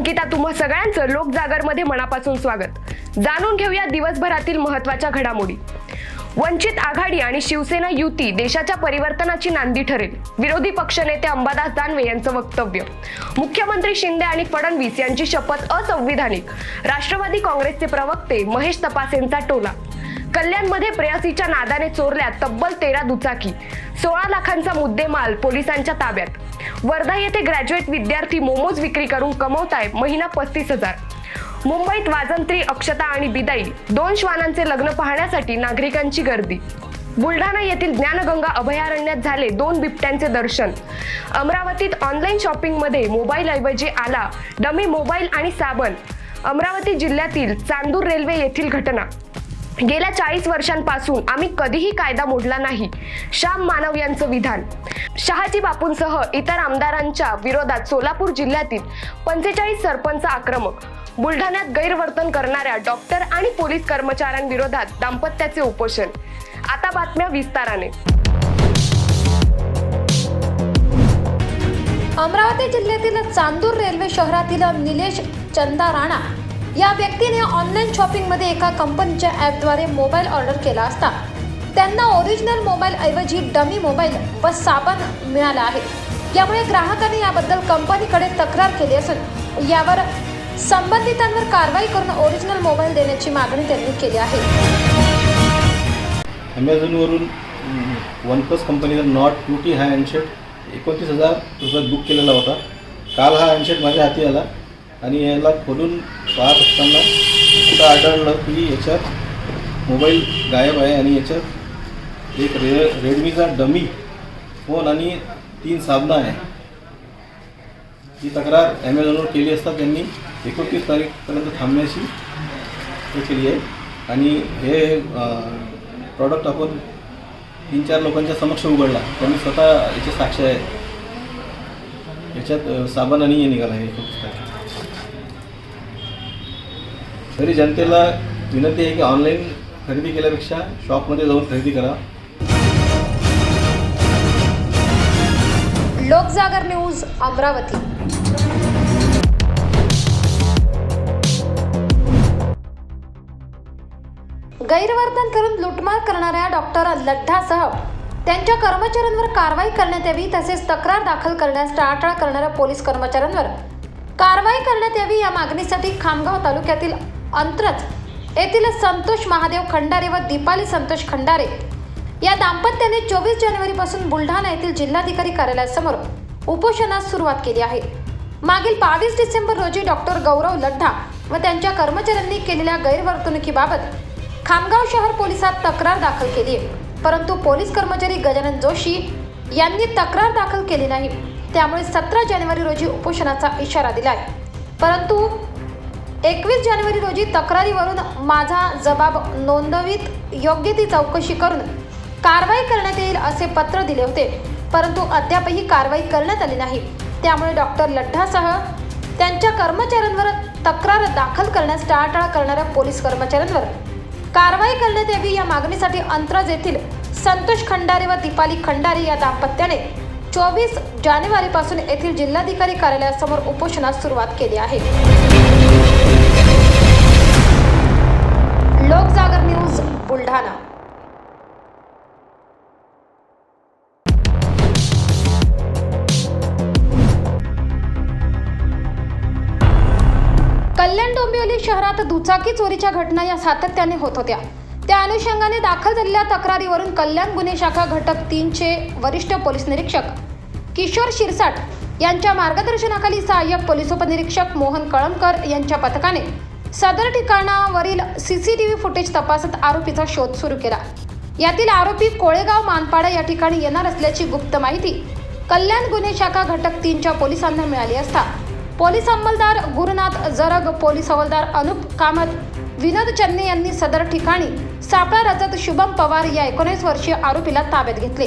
अंकिता, तुम्हा सगळ्यांचं लोकजागरमध्ये मनापासून स्वागत। जाणून घेऊया दिवसभरातील महत्त्वाच्या घडामोडी। वंचित आघाडी आणि शिवसेना युती देशाच्या परिवर्तनाची नांदी ठरेल, विरोधी पक्षनेते अंबादास दानवे यांचं वक्तव्य। मुख्यमंत्री शिंदे आणि फडणवीस यांची शपथ असंविधानिक, राष्ट्रवादी काँग्रेसचे प्रवक्ते महेश तपासेंचा टोला। कल्याणमध्ये प्रेयसीच्या नादाने चोरल्या तब्बल 13 दुचाकी, 16 लाखांचा मुद्देमाल पोलिसांच्या ताब्यात। वर्धा येथे ग्रॅज्युएट विद्यार्थी मोमोज विक्री करून कमवतायत महिना 35,000। मुंबईत वाजंत्री, अक्षता आणि बिदाई, 2 श्वानांचे लग्न पाहण्यासाठी नागरिकांची गर्दी। बुलढाणा येथील ज्ञानगंगा अभयारण्यात झाले 2 बिबट्यांचे दर्शन। अमरावतीत ऑनलाईन शॉपिंगमध्ये मोबाईलऐवजी आला डमी मोबाईल आणि साबण। अमरावती जिल्ह्यातील चांदूर रेल्वे येथील घटना। गेल्या 40 वर्षांपासून आम्ही कधीही कायदा मोडला नाही, श्याम मानव यांचं विधान। शहाजी बापूंसह इतर आमदारांच्या विरोधात सोलापूर जिल्ह्यातील 45 सरपंच आक्रमक। बुलढाण्यात गैरवर्तन करणाऱ्या डॉक्टर आणि पोलीस कर्मचाऱ्यांविरोधात दाम्पत्याचे उपोषण। आता बातम्या विस्ताराने। अमरावती जिल्ह्यातील चांदूर रेल्वे शहरातील निलेश चंदा राणा या व्यक्तीने ऑनलाईन शॉपिंगमध्ये एका कंपनीच्या ॲपद्वारे मोबाईल ऑर्डर केला असता त्यांना ओरिजिनल मोबाईल ऐवजी डमी मोबाईल व साबण मिळाला आहे। यामुळे ग्राहकांनी याबद्दल कंपनीकडे तक्रार केली असून यावर संबंधितांवर कारवाई करून ओरिजिनल मोबाईल देण्याची मागणी त्यांनी केली आहे। ॲमेझॉनवरून OnePlus कंपनीचा नॉट 2T हा हँडसेट 29,000 रुपयात बुक केलेला होता। काल हा हँडसेट माझ्या हाती आला आणि याला खोलून पाहत असताना आता आढळलं की याच्यात मोबाईल गायब आहे आणि याच्यात एक रेडमीचा डमी फोन आणि 3 साबणं आहे। ही तक्रार ॲमेझॉनवर केली असता त्यांनी 29 तारीखपर्यंत थांबण्याची हे केली आहे आणि हे प्रॉडक्ट आपण 3-4 लोकांच्या समक्ष उघडला। त्यांनी स्वतः याचे साक्ष आहेत। याच्यात साबण आणि हे निघाला आहे 29 तारीख। तरी जनतेला विनंती आहे की ऑनलाईन खरेदी केल्यापेक्षा शॉपमध्ये जाऊन खरेदी करा। लोकजागर न्यूज अमरावती। गैरवर्तन करून लुटमार करणाऱ्या डॉक्टर लड्ढासह त्यांच्या कर्मचाऱ्यांवर कारवाई करण्यात यावी, तसेच तक्रार दाखल करण्यास टाळाटाळ करणाऱ्या पोलीस कर्मचाऱ्यांवर कारवाई करण्यात यावी या मागणीसाठी खामगाव तालुक्यातील अंत्रज येथील संतोष महादेव खंडारे व दीपाली संतोष खंडारे या दाम्पत्याने 24 जानेवारीपासून बुलढाणा येथील जिल्हाधिकारी कार्यालयासमोर उपोषणास सुरुवात केली आहे। मागील 22 डिसेंबर रोजी डॉक्टर गौरव लड्ढा व त्यांच्या कर्मचाऱ्यांनी केलेल्या गैरवर्तणुकीबाबत खामगाव शहर पोलिसात तक्रार दाखल केली आहे, परंतु पोलीस कर्मचारी गजानन जोशी यांनी तक्रार दाखल केली नाही। त्यामुळे 17 जानेवारी रोजी उपोषणाचा इशारा दिला आहे, परंतु 21 जानेवारी रोजी तक्रारीवरून माझा जबाब नोंदवित योग्य ती चौकशी करून कारवाई करण्यात येईल असे पत्र दिले होते, परंतु अद्यापही कारवाई करण्यात आली नाही। त्यामुळे डॉक्टर लड्ढासह त्यांच्या कर्मचाऱ्यांवर तक्रार दाखल करण्यास टाळाटाळ करणाऱ्या पोलीस कर्मचाऱ्यांवर कारवाई करण्यात यावी या मागणीसाठी अंत्रज येथील संतोष खंडारे व दीपाली खंडारे या दाम्पत्याने 24 जानेवारीपासून येथील जिल्हाधिकारी कार्यालयासमोर उपोषणास सुरुवात केली आहे। लोकजागर न्यूज बुलढाणा। कल्याण डोंबिवली शहरात दुचाकी चोरीच्या घटना या सातत्याने होत होत्या। त्या अनुषंगाने दाखल झालेल्या तक्रारीवरून कल्याण गुन्हे शाखा घटक 3चे वरिष्ठ पोलीस निरीक्षक किशोर शिरसाट यांच्या मार्गदर्शनाखाली सहाय्यक पोलीस उपनिरीक्षक मोहन कळमकर यांच्या पथकाने सदर ठिकाणावरील CCTV फुटेज तपासत आरोपीचा शोध सुरू केला। यातील आरोपी कोळेगाव मानपाडा या ठिकाणी येणार असल्याची गुप्त माहिती कल्याण गुन्हे शाखा घटक 3च्या पोलिसांना मिळाली असता पोलीस अंमलदार गुरुनाथ जरग, पोलीस हवालदार अनुप कामत, विनोद चन्ने यांनी सदर ठिकाणी सापळा रचत शुभम पवार या 19 वर्षीय आरोपीला ताब्यात घेतले।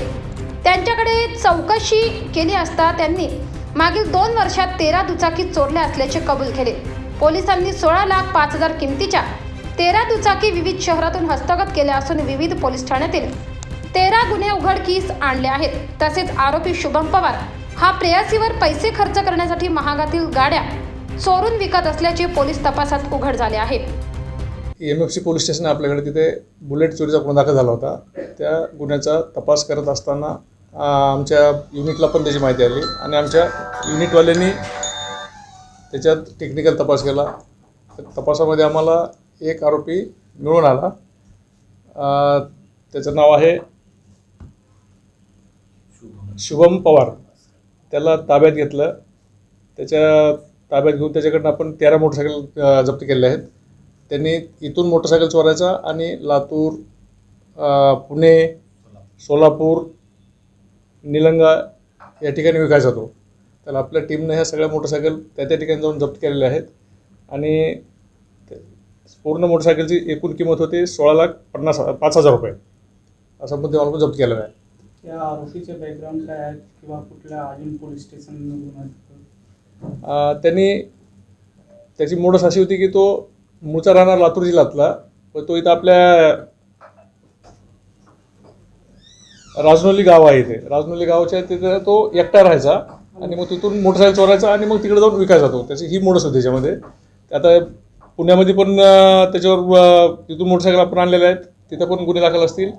त्यांच्याकडे चौकशी केली असता त्यांनी मागील 2 वर्षात 13 दुचाकी चोरल्या असल्याचे कबूल केले। पोलिसांनी 16,05,000 किमतीच्या 13 दुचाकी विविध शहरातून हस्तगत केल्या असून विविध पोलीस ठाण्यातील 13 गुन्हे उघडकीस आणले आहेत। तसेच आरोपी शुभम पवार हा प्रेयसीवर पैसे खर्च करण्यासाठी महागातील गाड्या चोरून विकत असल्याचे पोलीस तपासात उघड झाले आहे. MFC पोलीस स्टेशन आपल्याकडे तिथे बुलेट चोरीचा गुन्हा दाखल झाला होता. त्या गुन्ह्याचा तपास करत असताना आमच्या युनिटला पण त्याची माहिती आली आणि आमच्या युनिटवाल्यांनी त्याच्यात टेक्निकल तपास केला. तपासामध्ये आम्हाला एक आरोपी मिळून आला. त्याचं नाव आहे शुभम पवार. त्याला ताब्यात घेतलं. त्याच्या ताब्यात घेऊन त्याच्याकडनं आपण 13 मोटरसायकल जप्त केले आहेत. त्यांनी इथून मोटरसायकल चोरायचा आणि लातूर, पुणे, सोलापूर, निलंगा या ठिकाणी विकायचा तो. त्याला आपल्या टीमनं ह्या सगळ्या मोटरसायकल त्या ठिकाणी जाऊन जप्त केलेल्या आहेत आणि पूर्ण मोटरसायकलची एकूण किंमत होती 16,50,000 रुपये. असा मुद्देमाल पण जप्त केलेला आहे. या आरोपीचे बॅकग्राऊंड काय आहे किंवा कुठल्या अजून पोलीस स्टेशन त्यांनी त्याची मोडस अशी होती की तो मूळचा राहणार लातूर जिल्ह्यातला, पण तो इथं आपल्या राजनोली गाव आहे. इथे राजनोली गावाच्या तिथे तो एकटा राहायचा आणि मग तिथून मोटरसायकल चोरायचा आणि मग तिकडे जाऊन विकायचा तो. त्याची ही मोडस होती त्याच्यामध्ये. आता पुण्यामध्ये पण त्याच्यावर तिथून मोटरसायकल आपण आणलेल्या आहेत. तिथं पण गुन्हे दाखल असतील.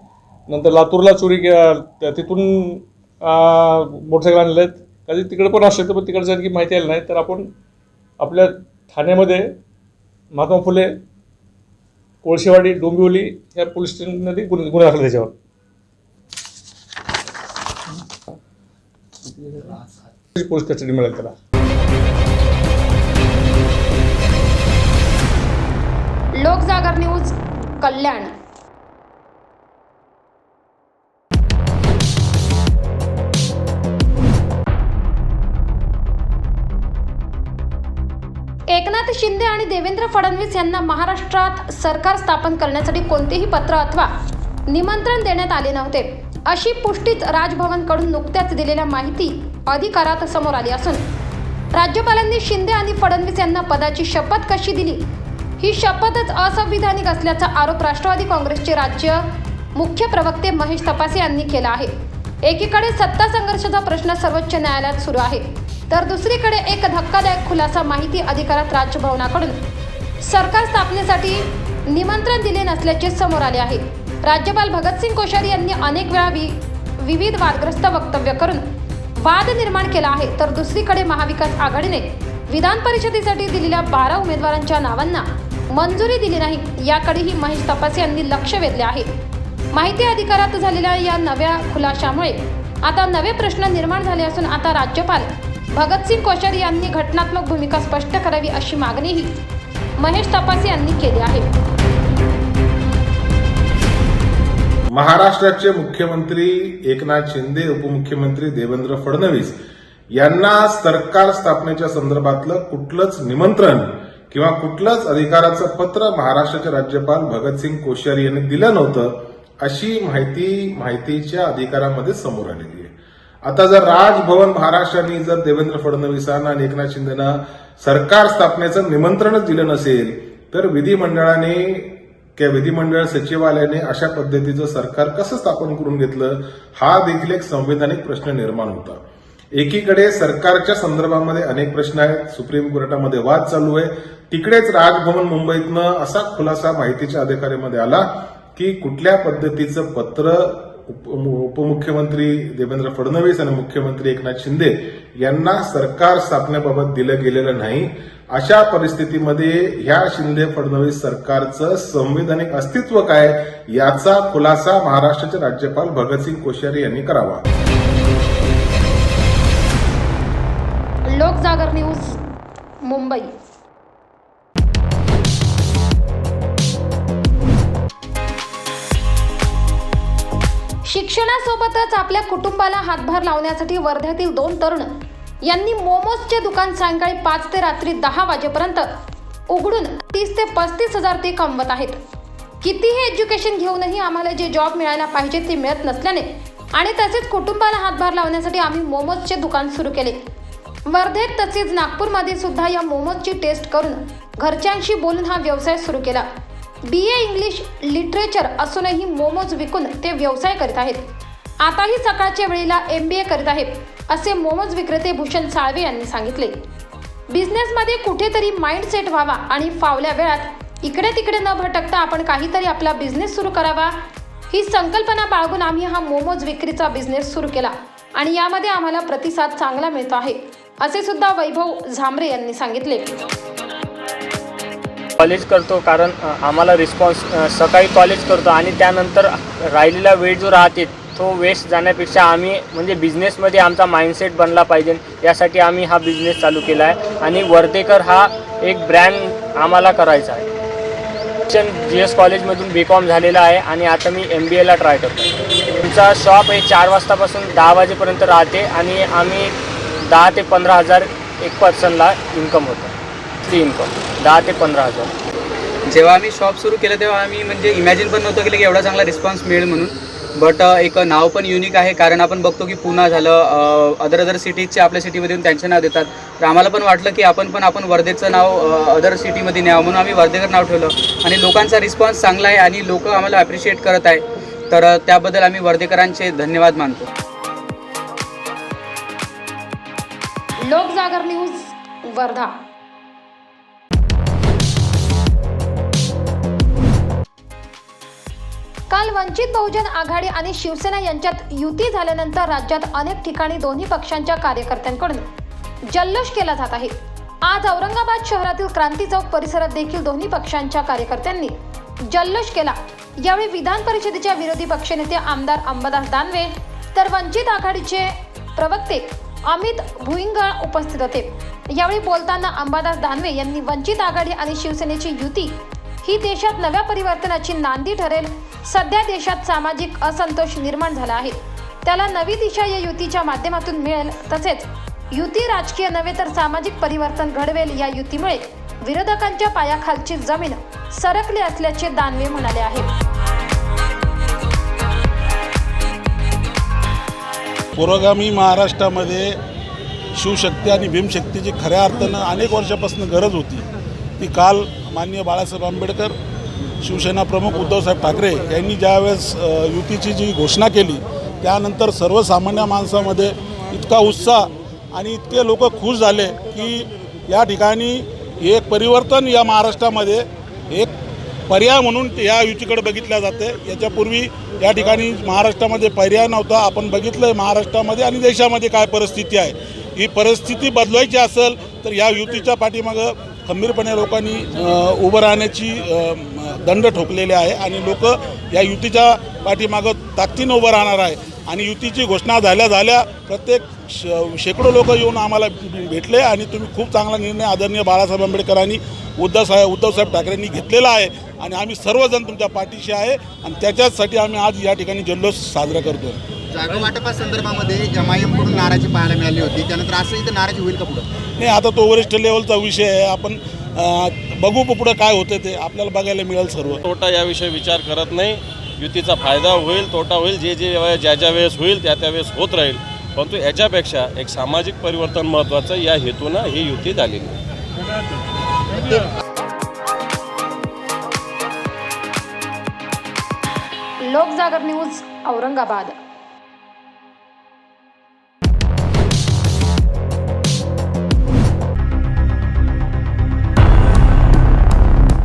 नंतर लातूरला चोरी तिथून मोटरसायकल आणलेले आहेत. कधी तिकडे पण असले तर पण तिकडचं आणखी माहिती आली नाही. तर आपण आपल्या ठाण्यामध्ये महात्मा फुले, कोळशेवाडी, डोंबिवली या पोलीस स्टेशनमध्ये गुन्हे दाखल त्याच्यावर. पोलीस कस्टडी मिळेल त्याला. लोकजागर न्यूज, कल्याण. एकनाथ शिंदे आणि देवेंद्र फडणवीस यांना महाराष्ट्रात सरकार स्थापन करण्यासाठी कोणतेही पत्र अथवा निमंत्रण देण्यात आले नव्हते, अशी पुष्टीच राजभवनकडून नुकत्याच दिलेल्या माहिती अधिकारात समोर आली असून राज्यपालांनी शिंदे आणि फडणवीस यांना पदाची शपथ कशी दिली, ही शपथच असंविधानिक असल्याचा आरोप राष्ट्रवादी काँग्रेसचे राज्य मुख्य प्रवक्ते महेश तपासे यांनी केला आहे. एकीकडे सत्ता संघर्षाचा प्रश्न सर्वोच्च न्यायालयात सुरू आहे, तर दुसरीकडे एक धक्कादायक खुलासा माहिती अधिकारात राजभवनाकडून सरकार स्थापनेसाठी निमंत्रण दिले नसल्याचे समोर आले आहे. राज्यपाल भगतसिंग कोश्यारी यांनी अनेक वेळा विविध वादग्रस्त वक्तव्य करून वाद निर्माण केला आहे, तर दुसरीकडे महाविकास आघाडीने विधान परिषदेसाठी दिलेल्या 12 उमेदवारांच्या नावांना मंजुरी दिली नाही, याकडेही महेश तपासे यांनी लक्ष वेधले आहे. माहिती अधिकारात झालेल्या या नव्या खुलाशामुळे आता नवे प्रश्न निर्माण झाले असून आता राज्यपाल भगतसिंग कोश्यारी यांनी घटनात्मक भूमिका स्पष्ट करावी अशी मागणीही महेश तपासे यांनी केली आहे. महाराष्ट्राचे मुख्यमंत्री एकनाथ शिंदे, उपमुख्यमंत्री देवेंद्र फडणवीस यांना सरकार स्थापनेच्या संदर्भातलं कुठलंच निमंत्रण किंवा कुठलंच अधिकाराचं पत्र महाराष्ट्राचे राज्यपाल भगतसिंग कोश्यारी यांनी दिलं नव्हतं, अशी माहितीच्या अधिकारामध्ये समोर आलेली आहे. आता जर राजभवन महाराष्ट्राने जर देवेंद्र फडणवीसांना आणि एकनाथ शिंदेना सरकार स्थापनेचं निमंत्रणच दिलं नसेल, तर विधिमंडळाने किंवा विधिमंडळ सचिवालयाने अशा पद्धतीचं सरकार कसं स्थापन करून घेतलं, हा देखील एक संवैधानिक प्रश्न निर्माण होता. एकीकडे सरकारच्या संदर्भामध्ये अनेक प्रश्न आहेत, सुप्रीम कोर्टामध्ये वाद चालू आहे. तिकडेच राजभवन मुंबईतनं असा खुलासा माहितीच्या अधिकारामध्ये आला की कुठल्या पद्धतीचं पत्र उपमुख्यमंत्री देवेंद्र फडणवीस आणि मुख्यमंत्री एकनाथ शिंदे यांना सरकार स्थापनेबाबत दिलं गेलेलं नाही. अशा परिस्थितीमध्ये ह्या शिंदे फडणवीस सरकारचं संवैधानिक अस्तित्व काय, याचा खुलासा महाराष्ट्राचे राज्यपाल भगतसिंग कोश्यारी यांनी करावा. लोकजागर न्यूज, मुंबई. शिक्षणासोबतच आपल्या कुटुंबाला हातभार लावण्यासाठी वर्ध्यातील 2 तरुण यांनी मोमोजचे दुकान सायंकाळी 5 ते रात्री 10 वाजेपर्यंत उघडून 30 ते 35 हजार ते कमवत आहेत. कितीही एज्युकेशन घेऊनही आम्हाला जे जॉब मिळायला पाहिजे ते मिळत नसल्याने आणि तसेच कुटुंबाला हातभार लावण्यासाठी आम्ही मोमोजचे दुकान सुरू केले. वर्धेत तसेच नागपूरमध्ये सुद्धा या मोमोजची टेस्ट करून घरच्यांशी बोलून हा व्यवसाय सुरू केला. BA इंग्लिश लिटरेचर असूनही मोमोज विकून ते व्यवसाय करीत आहेत. आताही सकाळच्या वेळेला MBA करीत आहेत, असे मोमोज विक्रेते भूषण साळवे यांनी सांगितले. बिझनेसमध्ये कुठेतरी माइंडसेट व्हावा आणि फावल्या वेळात इकडे तिकडे न भटकता आपण काहीतरी आपला बिझनेस सुरू करावा, ही संकल्पना बाळगून आम्ही हा मोमोज विक्रीचा बिझनेस सुरू केला आणि यामध्ये आम्हाला प्रतिसाद चांगला मिळतो आहे, असे सुद्धा वैभव झांबरे यांनी सांगितले. कॉलेज करतो कारण आम्हाला रिस्पॉन्स सकाळी कॉलेज करतो आणि त्यानंतर राहिलेला वेळ जो राहते तो वेस्ट जाण्यापेक्षा आम्ही म्हणजे बिझनेसमध्ये आमचा माइंडसेट बनला पाहिजे यासाठी आम्ही हा बिझनेस चालू केला आहे आणि वर्धेकर हा एक ब्रँड आम्हाला करायचा आहे. शिक्षण GS कॉलेजमधून BCom झालेला आहे आणि आता मी MBAला ट्राय करतो. तुमचा शॉप हे 4 वाजतापासून 10 वाजेपर्यंत राहते आणि आम्ही 10 ते 15,000 एक पर्सनला इन्कम होतं. फ्री इन्कम 10 ते 15,000. जेव्हा आम्ही शॉप सुरू केलं तेव्हा आम्ही म्हणजे इमॅजिन पण नव्हतं केलं की एवढा चांगला रिस्पॉन्स मिळेल म्हणून. बट एक नाव पण युनिक आहे कारण आपण बघतो की पुणा झालं, अदर सिटीजचे आपल्या सिटीमध्ये येऊन त्यांचे नाव देतात. तर आम्हाला पण वाटलं की आपण वर्धेचं नाव अदर सिटीमध्ये न्यावं म्हणून आम्ही वर्धेकर नाव ठेवलं आणि लोकांचा रिस्पॉन्स चांगला आहे आणि लोक आम्हाला ॲप्रिशिएट करत आहे. तर त्याबद्दल आम्ही वर्धेकरांचे धन्यवाद मानतो. लोकजागर न्यूज वर्धा. काल वंचित बहुजन आघाडी आणि शिवसेना यांच्यात युती झाल्यानंतर राज्यात अनेक ठिकाणी दोन्ही पक्षांच्या कार्यकर्त्यांकडून जल्लोष केला जात आहे. आज औरंगाबाद शहरातील क्रांती चौक परिसरात देखील दोन्ही पक्षांच्या कार्यकर्त्यांनी जल्लोष केला. यावेळी विधान परिषदेच्या विरोधी पक्षनेते आमदार अंबादास दानवे तर वंचित आघाडीचे प्रवक्ते अमित भुईंगळ उपस्थित होते. यावेळी बोलताना अंबादास दानवे यांनी वंचित आघाडी आणि शिवसेनेची युती ही देशात नव्या परिवर्तनाची नांदी ठरेल. सध्या देशात सामाजिक असंतोष निर्माण झाला आहे, त्याला नवी दिशा या युतीच्या माध्यमातून मिळेल. तसेच युती राजकीय नव्हे तर सामाजिक परिवर्तन घडवेल. या युतीमुळे विरोधकांच्या पायाखालची जमीन सरकली असल्याचे दानवे म्हणाले आहे. पुरोगामी महाराष्ट्रामध्ये शिवशक्ती आणि भीमशक्तीची खऱ्या अर्थानं अनेक वर्षापासून गरज होती. ती काल माननीय बाळासाहेब आंबेडकर, शिवसेना प्रमुख उद्धवसाहेब ठाकरे यांनी ज्यावेळेस युतीची जी घोषणा केली त्यानंतर सर्वसामान्य माणसामध्ये इतका उत्साह आणि इतके लोक खुश झाले की या ठिकाणी एक परिवर्तन या महाराष्ट्रामध्ये एक पर्याय म्हणून या युतीकडे बघितल्या जाते. याच्यापूर्वी या ठिकाणी महाराष्ट्रामध्ये पर्याय नव्हता. आपण बघितलं आहे महाराष्ट्रामध्ये आणि देशामध्ये काय परिस्थिती आहे. ही परिस्थिती बदलायची असेल तर या युतीच्या पाठीमागं खंबीरपणे लोकांनी उभं राहण्याची दंड ठोकलेले आहे आणि लोक या युतीच्या पाठीमागं ताकदीनं उभं राहणार आहे. आणि युतीची घोषणा झाल्या प्रत्येक शेकडो लोक येऊन आम्हाला भेटले आणि तुम्ही खूप चांगला निर्णय आदरणीय बाळासाहेब आंबेडकरांनी उद्धवसाहेब ठाकरेंनी घेतलेला आहे आणि आम्ही सर्वजण तुमच्या पाठीशी आहे आणि त्याच्यासाठी आम्ही आज या ठिकाणी जल्लोष साजरा करतो. जागा वाटपासंदर्भामध्ये MIM-कडून नाराजी पाहायला मिळाली होती, त्यानंतर असं इथं नाराजी होईल का पुढं? नाही, आता तो वरिष्ठ लेवलचा विषय आहे. आपण बघू पुढं काय होतं ते आपल्याला बघायला मिळेल. सर्व तोटा याविषयी विचार करत नाही. युतीचा फायदा होईल, तोटा होईल, ज्या वेळेस होईल त्या वेळेस होत राहील. परंतु याच्यापेक्षा एक सामाजिक परिवर्तन महत्त्वाचं या हेतूनं ही युती झालेली आहे. लोकजागर न्यूज औरंगाबाद.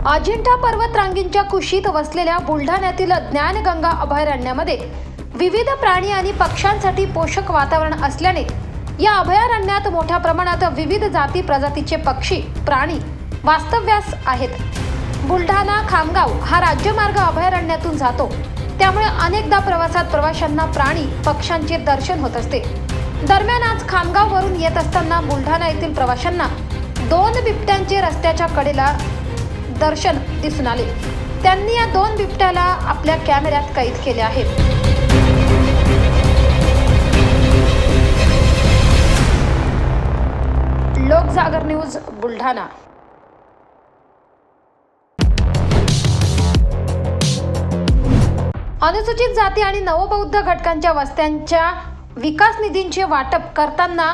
अजिंठा पर्वत रांगींच्या कुशीत वसलेल्या बुलढाण्यातील ज्ञानगंगा अभयारण्यामध्ये विविध प्राणी आणि पक्ष्यांसाठी पोषक वातावरण असल्याने या अभयारण्यात मोठ्या प्रमाणात विविध जाती प्रजातीचे पक्षी प्राणी वास्तव्यास आहेत. बुलढाणा खामगाव हा राज्यमार्ग अभयारण्यातून जातो, त्यामुळे अनेकदा प्रवासात प्रवाशांना प्राणी पक्ष्यांचे दर्शन होत असते. दरम्यान आज खामगाववरून येत असताना बुलढाणा येथील प्रवाशांना 2 बिबट्यांचे रस्त्याच्या कडेला दर्शन दिसून आले. त्यांनी या 2 बिबट्याला आपल्या कॅमेऱ्यात कैद केले आहे. लोकजागर न्यूज बुलढाणा. अनुसूचित जाती आणि नवबौद्ध घटकांच्या वस्त्यांच्या विकास निधींचे वाटप करताना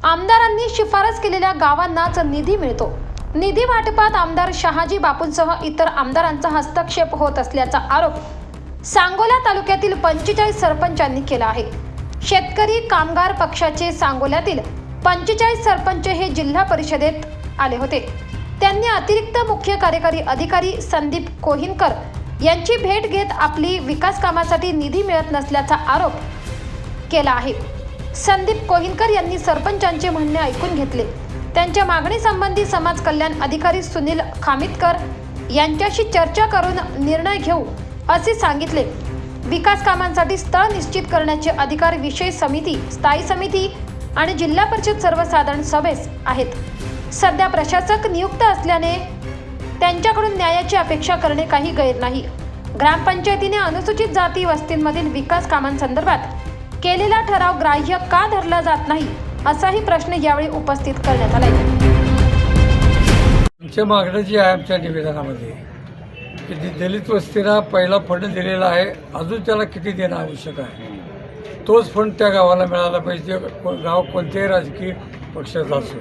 आमदारांनी शिफारस केलेल्या गावांनाच निधी मिळतो. निधी वाटपात आमदार शहाजी बापूंसह इतर आमदारांचा हस्तक्षेप होत असल्याचा आरोप सांगोला तालुक्यातील 45 सरपंचांनी केला आहे. शेतकरी कामगार पक्षाचे सांगोल्यातील 45 सरपंच हे जिल्हा परिषदेत आले होते. त्यांनी अतिरिक्त मुख्य कार्यकारी अधिकारी संदीप कोहिनकर यांची भेट घेत आपली विकास कामासाठी निधी मिळत नसल्याचा आरोप केला आहे. संदीप कोहिनकर यांनी सरपंचांचे म्हणणे ऐकून घेतले. त्यांच्या मागणीसंबंधी समाज कल्याण अधिकारी सुनील खामितकर यांच्याशी चर्चा करून निर्णय घेऊ असे सांगितले. विकास कामांसाठी स्थळ निश्चित करण्याचे अधिकार विषय समिती, स्थायी समिती आणि जिल्हा परिषद सर्वसाधारण सभेस आहेत. सध्या प्रशासक नियुक्त असल्याने त्यांच्याकडून न्यायाची अपेक्षा करणे काही गैर नाही. ग्रामपंचायतीने अनुसूचित जाती वस्तींमधील विकास कामांसंदर्भात केलेला ठराव ग्राह्य का धरला जात नाही असाही प्रश्न यावेळी उपस्थित करण्यात आला. आमच्या मागणं जी आहे आमच्या निवेदनामध्ये की दलित वस्तीला पहिला फंड दिलेला आहे, अजून त्याला किती देणं आवश्यक आहे, तोच फंड त्या गावाला मिळाला पाहिजे. गाव कोणत्याही राजकीय पक्षाचा असो,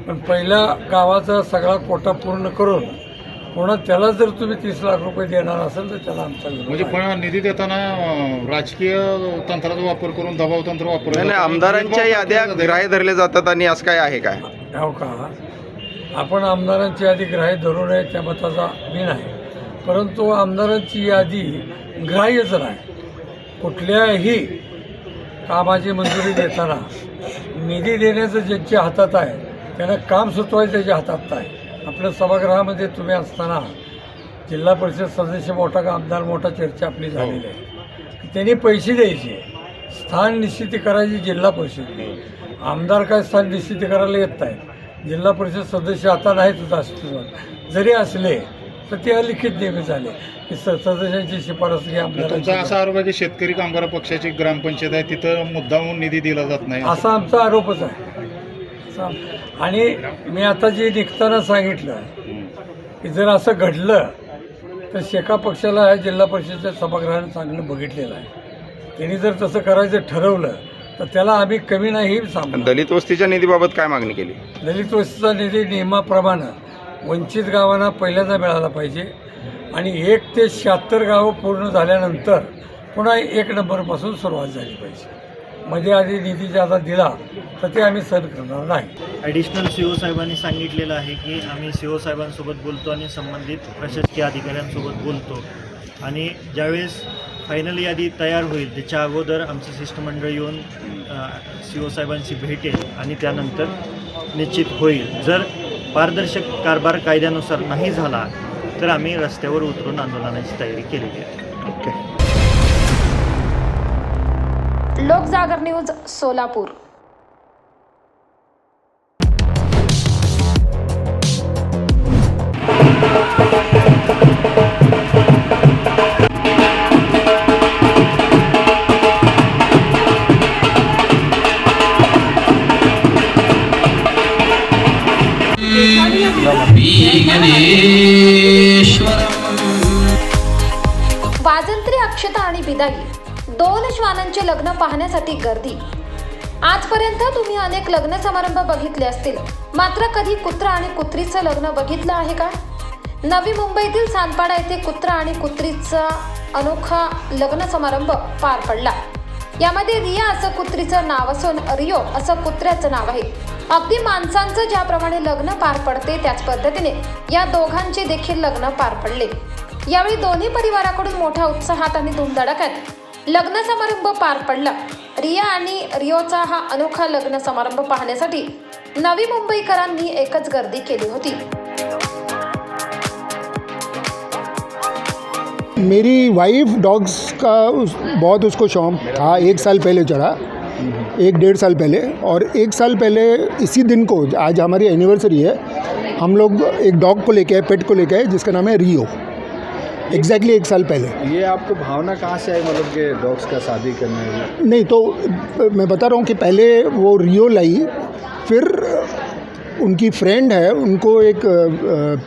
पण पहिल्या गावाचा सगळा कोटा पूर्ण करून पुन्हा त्याला जर तुम्ही 30 लाख रुपये देणार असेल तर त्याला आमचा म्हणजे निधी देताना राजकीय तंत्राचा वापर करून दबाव तंत्र वापर आमदारांच्या याद्या ग्राह्य धरले जातात आणि असं काय आहे काय? हो का, आपण आमदारांची यादी ग्राह्य धरू नये त्या मताचा मी नाही, परंतु आमदारांची यादी ग्राह्यच नाही. कुठल्याही कामाची मंजुरी देताना निधी देण्याचं ज्यांच्या हातात आहे त्यांना काम सुचवायचं त्याच्या हातात आहे. आपल्या सभागृहामध्ये तुम्ही असताना जिल्हा परिषद सदस्य मोठा का आमदार मोठा चर्चा आपली झालेली आहे. त्यांनी पैसे द्यायचे, स्थान निश्चिती करायची जिल्हा परिषदने. आमदार काय स्थान निश्चिती करायला येत नाही. जिल्हा परिषद सदस्य आता नाहीत अस्तित्वात, जरी असले तर ते अलिखित नेहमी झाले की सदस्यांची शिफारस घ्या. तुमचा असा आरोप आहे की शेतकरी कामगार पक्षाची ग्रामपंचायत आहे तिथं मुद्दामून निधी दिला जात नाही, असा आमचा आरोपच आहे. आणि मी आता जे निघताना सांगितलं की जर असं घडलं तर शेका पक्षाला ह्या जिल्हा परिषदेच्या सभागृहाने चांगलं बघितलेलं आहे. त्यांनी जर तसं करायचं ठरवलं तर त्याला आम्ही कमी नाही सांगू. दलित वस्तीच्या निधीबाबत काय मागणी केली? दलित वस्तीचा निधी नियमाप्रमाणे वंचित गावांना पहिल्यांदा मिळाला पाहिजे आणि 1 ते 76 गावं पूर्ण झाल्यानंतर पुन्हा 1 नंबरपासून सुरुवात झाली पाहिजे. मध्ये आधी निधी ज्यादा दिला तर ते आम्ही सहन करणार नाही. ॲडिशनल सी ओ साहेबांनी सांगितलेलं आहे की आम्ही सी ओ साहेबांसोबत बोलतो आणि संबंधित प्रशासकीय अधिकाऱ्यांसोबत बोलतो आणि ज्यावेळेस फायनल यादी तयार होईल त्याच्या अगोदर आमचं शिष्टमंडळ येऊन सी ओ साहेबांशी भेटेल आणि त्यानंतर निश्चित होईल. जर पारदर्शक कारभार कायद्यानुसार नाही झाला तर आम्ही रस्त्यावर उतरून आंदोलनाची तयारी केलेली आहे. ओके. लोकजागर न्यूज सोलापूर. वाजंत्री, अक्षता आणि बिदाई 2 श्वानांचे लग्न पाहण्यासाठी गर्दी. आजपर्यंत तुम्ही अनेक लग्न समारंभ बघितले असतील, मात्र कधी कुत्रा आणि कुत्रीचं लग्न बघितलं आहे का? नवी मुंबईतील सानपाडा येथे कुत्रा आणि कुत्रीचा अनोखा लग्न समारंभ पार पडला. यामध्ये रिया असं कुत्रीचं नाव असून रियो असं कुत्र्याचं नाव आहे. अगदी माणसांचं ज्याप्रमाणे लग्न पार पडते त्याच पद्धतीने या दोघांचे देखील लग्न पार पडले. यावेळी दोन्ही परिवाराकडून मोठ्या उत्साहात आणि धुमधडाक्यात लग्न समारंभ पार पडला. रिया आणि रियोचा हा अनोखा लग्न समारंभ पाहण्यासाठी नवी मुंबईकरांनी एकच गर्दी केली होती. मेरी वाइफ डॉग्स का बहुत उसको शौक था. 1 साल पहले चढ़ा, 1-1.5 साल पहले, और 1 साल पहले इसी दिन को, आज हमारी एनिवर्सरी है, हम लोग एक डॉग को लेके आए, पेट को लेके आए, जिसका नाम है रियो. एग्जैक्टली 1 साल पहले. ये आपको भावना कहाँ से आई, मतलब कि डॉग्स का शादी करना है? नहीं तो मैं बता रहा हूँ कि पहले वो रियो लाई, फिर उनकी फ्रेंड है, उनको एक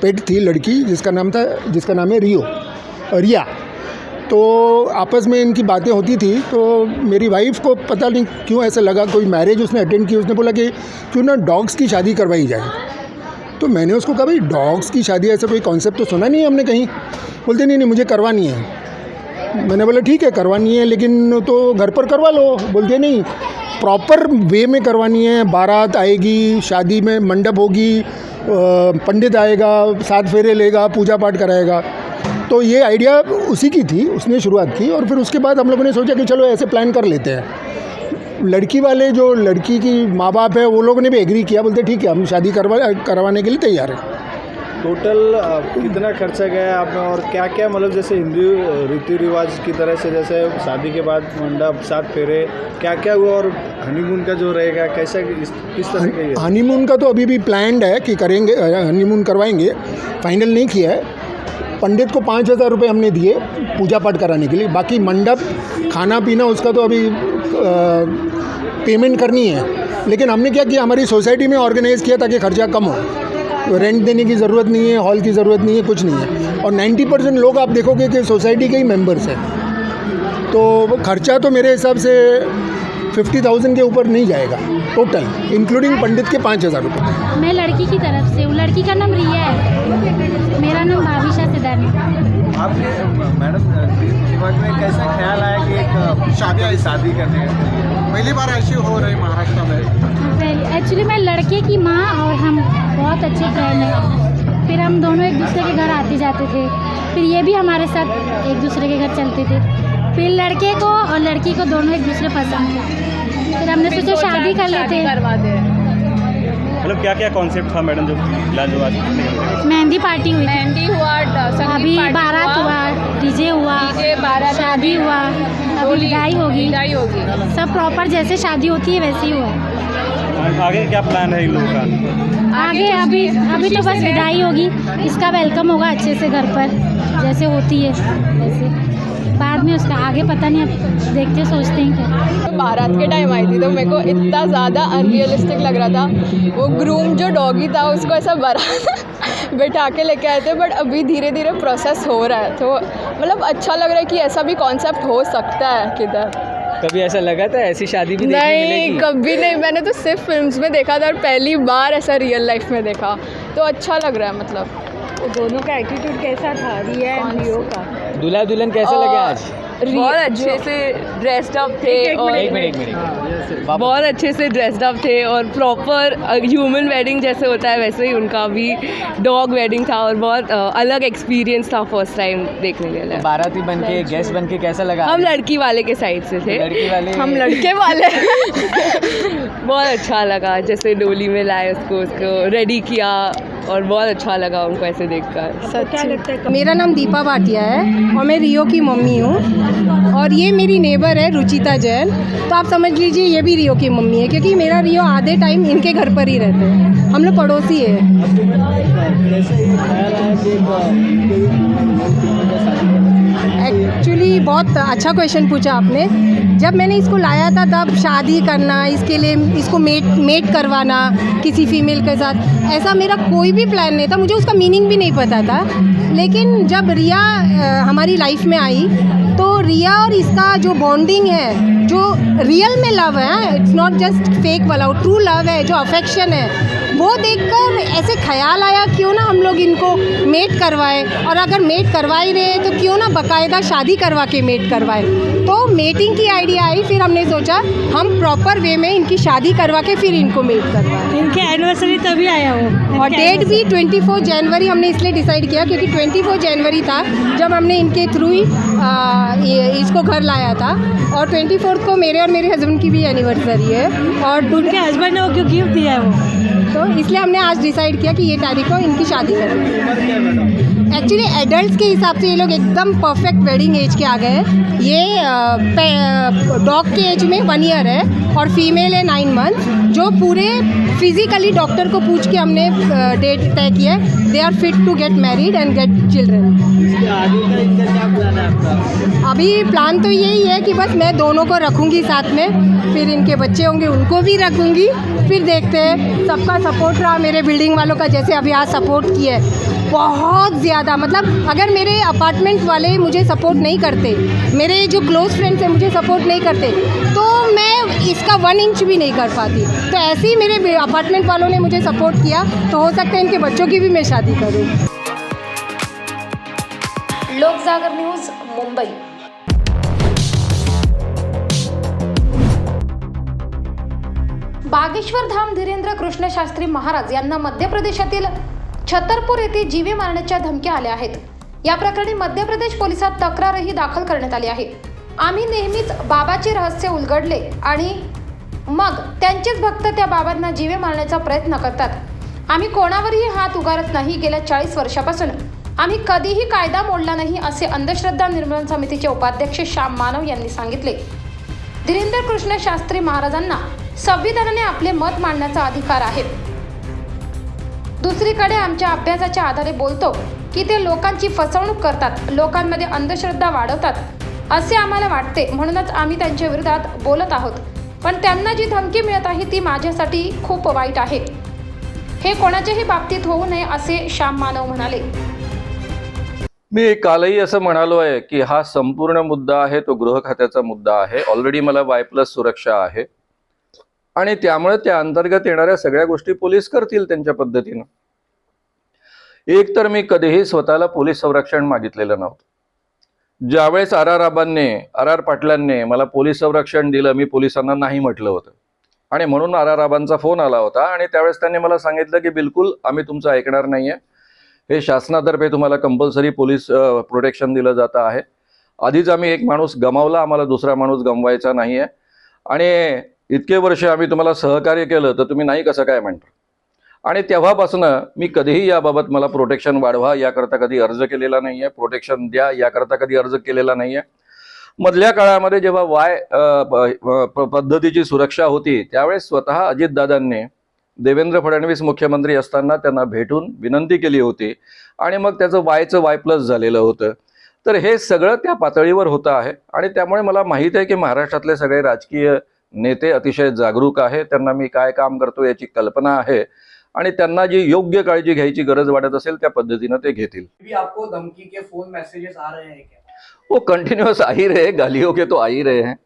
पेट थी लड़की जिसका नाम है रिया. तो आपस में इनकी बातें होती थी. तो मेरी वाइफ को पता नहीं क्यों ऐसा लगा, कोई मैरिज उसने अटेंड की, उसने बोला कि क्यों ना डॉग्स की शादी करवाई जाए. तो मैंने उसको कहा भाई डॉग्स की शादी ऐसा कोई कॉन्सेप्ट तो सुना नहीं है हमने कहीं. बोलते नहीं मुझे करवानी है. मैंने बोला ठीक है करवानी है, लेकिन तो घर पर करवा लो। बोलते नहीं, प्रॉपर वे में करवानी है। बारात आएगी, शादी में मंडप होगी, पंडित आएगा, 7 फेरे लेगा, पूजा पाठ कराएगा। तो ये आइडिया उसी की थी, उसने शुरुआत की। और फिर उसके बाद हम लोगों ने सोचा कि चलो ऐसे प्लान कर लेते हैं। लड़की वाले जो लड़की की माँ बाप है वो लोगों ने भी एग्री किया, बोलते ठीक है हम शादी करवाने के लिए तैयार हैं। टोटल कितना खर्चा गया आप में, और क्या क्या मतलब जैसे हिंदू रीति रिवाज की तरह से, जैसे शादी के बाद मंडप, 7 फेरे, क्या क्या हुआ, और हनीमून का जो रहेगा कैसा, किस तरह का? ये हनीमून का तो अभी भी प्लान्ड है कि करेंगे, हनीमून करवाएंगे, फाइनल नहीं किया है। पंडित को 5,000 रुपये हमने दिए पूजा पाठ कराने के लिए। बाकी मंडप, खाना पीना, उसका तो अभी पेमेंट करनी है। लेकिन हमने क्या किया, हमारी सोसाइटी में ऑर्गेनाइज़ किया ताकि खर्चा कम हो। रेंट देने की ज़रूरत नहीं है, हॉल की ज़रूरत नहीं है, कुछ नहीं है। और 90% लोग आप देखोगे कि सोसाइटी के ही मेंबर्स हैं। तो खर्चा तो मेरे हिसाब से 50,000 के ऊपर नहीं जाएगा टोटल, इंक्लूडिंग पंडित के 5,000 रुपये। मैं लड़की की तरफ से हूँ, लड़की का नाम रिया है, मेरा नाम भाविशा सिदानी। आपके मैडम दिमाग में कैसा ख्याल आया कि एक शादी करने पहली बार ऐसी हो रही महाराष्ट्र में? एक्चुअली मैं लड़के की माँ और हम बहुत अच्छे फ्रेंड हैं। फिर हम दोनों एक दूसरे के घर आते जाते थे, फिर ये भी हमारे साथ एक दूसरे के घर चलते थे। फिर लड़के को और लड़की को दोनों एक दूसरे पसंद थे, फिर हमने सोचा शादी कर लेते। मतलब क्या क्या कॉन्सेप्ट था मैडम जो प्लान जो आज? मेहंदी पार्टी हुई, मेहंदी हुआ, अभी बारात हुआ, डीजे हुआ, शादी हुआ, अभी विदाई होगी, सब प्रॉपर जैसे शादी होती है वैसे ही हुआ। आगे क्या प्लान है इन लोगों का? आगे अभी तो बस विदाई होगी, इसका वेलकम होगा अच्छे से घर पर जैसे होती है वैसे। बाद में उसका आगे पता नहीं, अब देखते सोचते हैं क्या। तो बारात के टाइम आई थी तो मेरे को इतना ज़्यादा अनरियलिस्टिक लग रहा था। वो ग्रूम जो डॉगी था उसको ऐसा बैठा के लेके आए थे, बट अभी धीरे धीरे प्रोसेस हो रहा है। तो मतलब अच्छा लग रहा है कि ऐसा भी कॉन्सेप्ट हो सकता है किधर। कभी ऐसा लगा था ऐसी शादी भी नहीं, कभी नहीं। मैंने तो सिर्फ फिल्म्स में देखा था और पहली बार ऐसा रियल लाइफ में देखा, तो अच्छा लग रहा है। मतलब दोनों का एटीट्यूड कैसा था, रिया एंड रियो का? दूल्हा दुल्हन कैसे लगे आज? बहुत अच्छे से ड्रेस्ड अप थे, और एक मिनट बहुत अच्छे से ड्रेस्ड अप थे, और प्रॉपर ह्यूमन वेडिंग जैसे होता है वैसे ही उनका भी डॉग वेडिंग था, और बहुत अलग एक्सपीरियंस था फर्स्ट टाइम देखने के लिए। बाराती बन के, गेस्ट बन के कैसा लगा? हम लड़की वाले के साइड से थे, लड़की वाले, हम लड़के वाले। बहुत अच्छा लगा, जैसे डोली में लाए उसको रेडी किया, और बहुत अच्छा लगा उनको ऐसे देखकर। सच। मेरा नाम दीपा भाटिया है और मैं रियो की मम्मी हूँ, और ये मेरी नेबर है रुचिता जैन। तो आप समझ लीजिए ये भी रियो की मम्मी है, क्योंकि मेरा रियो आधे टाइम इनके घर पर ही रहते हैं, हम लोग पड़ोसी हैं। एक्चुअली बहुत अच्छा क्वेश्चन पूछा आपने। जब मैंने इसको लाया था तब शादी करना, इसके लिए इसको मेट करवाना किसी फीमेल के साथ, ऐसा मेरा कोई भी प्लान नहीं था। मुझे उसका मीनिंग भी नहीं पता था। लेकिन जब रिया हमारी लाइफ में आई तो रिया और इसका जो बॉन्डिंग है, जो रियल में लव है, इट्स नॉट जस्ट फेक वाला, वो ट्रू लव है, जो अफेक्शन है, वो देखकर ऐसे ख्याल आया क्यों ना हम लोग इनको मेट करवाएं, और अगर मेट करवा ही रहे हैं तो क्यों ना बाकायदा शादी करवा के मेट करवाएं। तो मेटिंग की आइडिया आई, फिर हमने सोचा हम प्रॉपर वे में इनकी शादी करवा के फिर इनको मेट करवाएं। इनके एनिवर्सरी तभी आया हो, और डेट भी 24 जनवरी हमने इसलिए डिसाइड किया क्योंकि 24 जनवरी था जब हमने इनके थ्रू ही इसको घर लाया था, और 24 को मेरे और मेरे हस्बैंड की भी एनिवर्सरी है, और उनके हस्बैंड ने वो क्यों गिफ्ट दिया है वो, तो इसलिए हमने आज डिसाइड किया कि ये तारीख को इनकी शादी करें। एक्चुअली एडल्ट्स के हिसाब से ये लोग एकदम परफेक्ट वेडिंग एज के आ गए हैं। ये डॉग के एज में 1 ईयर है और फीमेल है 9 मंथ्स, जो पूरे फिजिकली डॉक्टर को पूछ के हमने डेट तय किया है। They are fit to get married and get children. अभी प्लान तो यही है कि बस मैं दोनों को रखूँगी साथ में, फिर इनके बच्चे होंगे उनको भी रखूँगी, फिर देखते हैं। सबका सपोर्ट रहा, मेरे बिल्डिंग वालों का जैसे अभी आज सपोर्ट किया है बहुत ज़्यादा। मतलब अगर मेरे अपार्टमेंट वाले मुझे सपोर्ट नहीं करते, मेरे जो क्लोज फ्रेंड्स हैं मुझे सपोर्ट नहीं करते, तो मैं इसका 1 इंच भी नहीं कर पाती। तो ऐसे ही मेरे अपार्टमेंट वालों ने मुझे सपोर्ट किया, तो हो सकता है इनके बच्चों की भी मैं शादी करूँ। लोक जागर न्यूज मुंबई। बागेश्वर धाम धीरेंद्र कृष्ण शास्त्री महाराज यांना मध्य प्रदेशातील छतरपूर येथे जीवे मारण्याच्या धमक्या आल्या आहेत. या प्रकरणी मध्य प्रदेश पोलिसात तक्रारही दाखल करण्यात आली आहे. आम्ही नेहमीच बाबाचे रहस्य उलगडले आणि मग त्यांचेच भक्त त्या बाबांना जीवे मारण्याचा प्रयत्न करतात. आम्ही कोणावरही हात उगारत नाही. गेल्या 40 वर्षापासून आम्ही कधीही कायदा मोडला नाही, असे अंधश्रद्धा निर्मूलन समितीचे उपाध्यक्ष श्याम मानव यांनी सांगितले. धीरेंद्र कृष्ण शास्त्री महाराजांना संविधानाने आपले मत मांडण्याचा अधिकार आहे. दुसरीकडे आमच्या अभ्यासाच्या आधारे बोलतो की ते लोकांची फसवणूक करतात, लोकांमध्ये अंधश्रद्धा वाढवतात असे आम्हाला वाटते. म्हणूनच आम्ही त्यांच्या विरोधात बोलत आहोत. पण त्यांना जी धमकी मिळत आहे ती माझ्यासाठी खूप वाईट आहे. हे कोणाच्याही बाबतीत होऊ नये असे श्याम मानव म्हणाले. मी कालही असं म्हणालो आहे की हा संपूर्ण मुद्दा आहे तो गृह खात्याचा मुद्दा आहे. ऑलरेडी मला Y+ सुरक्षा आहे आणि त्यामुळे त्या अंतर्गत येणाऱ्या सगळ्या गोष्टी पोलीस करतील त्यांच्या पद्धतीनं. एक तर मी कधीही स्वतःला पोलीस संरक्षण मागितलेलं नव्हतं. ज्यावेळेस RR पाटलांनी मला पोलीस संरक्षण दिलं, मी पोलिसांना नाही म्हटलं होतं आणि म्हणून RR फोन आला होता आणि त्यावेळेस त्यांनी मला सांगितलं की बिलकुल आम्ही तुमचं ऐकणार नाहीये. हे शासनातर्फे तुम्हाला कंपल्सरी पोलीस प्रोटेक्शन दिलं जातं आहे. आधीच आम्ही एक माणूस गमावला, आम्हाला दुसरा माणूस गमवायचा नाही आहे आणि इतके वर्ष आम्ही तुम्हाला सहकार्य केलं तर तुम्ही नाही कसं काय म्हणता. आणि तेव्हापासून मी कधीही याबाबत मला प्रोटेक्शन वाढवा याकरता कधी अर्ज केलेला नाही आहे, प्रोटेक्शन द्या याकरता कधी अर्ज केलेला नाही आहे. मधल्या काळामध्ये जेव्हा पद्धतीची सुरक्षा होती त्यावेळेस स्वतः अजितदादांनी देवेंद्र फडणवीस मुख्यमंत्री असताना त्यांना भेटून विनंती केली होती आणि मग त्याचं Y+ झालेलं होतं. तर हे सगळं त्या पातळीवर होतं आहे आणि त्यामुळे मला माहीत आहे की महाराष्ट्रातले सगळे राजकीय नेते अतिशय जागरूक आहे. त्यांना मी काय काम करतो याची कल्पना आहे आणि त्यांना जी योग्य काळजी घ्यायची गरज वाटत असेल त्या पद्धतीनं ते घेतील. आपको धमकी के फोन मैसेजेस आ रहे हैं क्या? वो कंटिन्यूस आ ही रहे, गालियों के तो आ ही रहे हैं.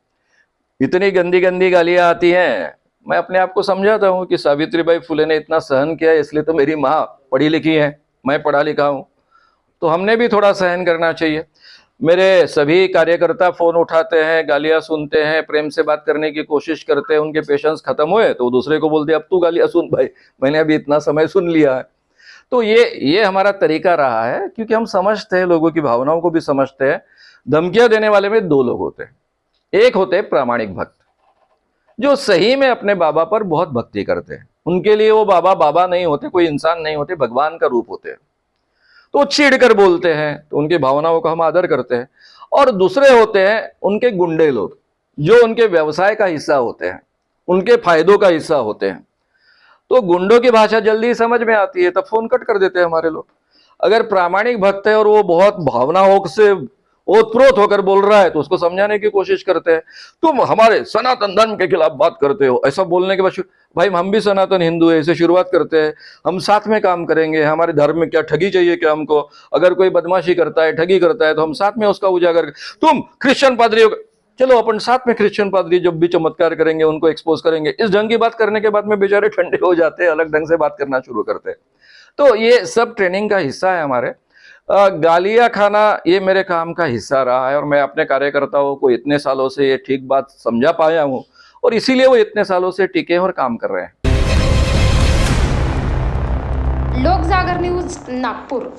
इतनी गंदी गंदी गालियां आती हैं. मैं अपने आप को समझाता हूँ कि सावित्रीबाई फुले ने इतना सहन किया इसलिए तो मेरी माँ पढ़ी लिखी है, मैं पढ़ा लिखा हूँ, तो हमने भी थोड़ा सहन करना चाहिए. मेरे सभी कार्यकर्ता फोन उठाते हैं, गालियां सुनते हैं, प्रेम से बात करने की कोशिश करते हैं. उनके पेशेंस खत्म हुए तो दूसरे को बोलते अब तू गालियां सुन भाई, मैंने अभी इतना समय सुन लिया है. तो ये हमारा तरीका रहा है क्योंकि हम समझते हैं, लोगों की भावनाओं को भी समझते हैं. धमकियां देने वाले में 2 लोग होते हैं. एक होते प्रामाणिक भक्त जो सही में अपने बाबा पर बहुत भक्ति करते हैं. उनके लिए वो बाबा नहीं होते, कोई इंसान नहीं होते, भगवान का रूप होते हैं. तो छेड़ कर बोलते हैं तो उनकी भावनाओं का हम आदर करते हैं. और दूसरे होते हैं उनके गुंडे लोग जो उनके व्यवसाय का हिस्सा होते हैं, उनके फायदों का हिस्सा होते हैं. तो गुंडों की भाषा जल्दी समझ में आती है, तब फोन कट कर देते हैं हमारे लोग. अगर प्रामाणिक भक्त है और वो बहुत भावनाओं से ओतप्रोत होकर बोल रहा है तो उसको समझाने की कोशिश करते हैं. तुम हमारे सनातन धर्म के खिलाफ बात करते हो. ऐसा बोलने के बाद भाई हम भी सनातन हिंदू है, इसे शुरुआत करते हैं, हम साथ में काम करेंगे. हमारे धर्म में क्या ठगी चाहिए क्या हमको? अगर कोई बदमाशी करता है, ठगी करता है तो हम साथ में उसका उजागर. तुम क्रिश्चियन पादरी हो, चलो अपन साथ में क्रिश्चियन पादरी जब भी चमत्कार करेंगे उनको एक्सपोज करेंगे. इस ढंग की बात करने के बाद में बेचारे ठंडे हो जाते हैं, अलग ढंग से बात करना शुरू करते हैं. तो ये सब ट्रेनिंग का हिस्सा है हमारे. गालियां खाना ये मेरे काम का हिस्सा रहा है और मैं अपने कार्यकर्ताओं को इतने सालों से ये ठीक बात समझा पाया हूँ और इसीलिए वो इतने सालों से टिके और काम कर रहे हैं. लोक जागर न्यूज नागपूर.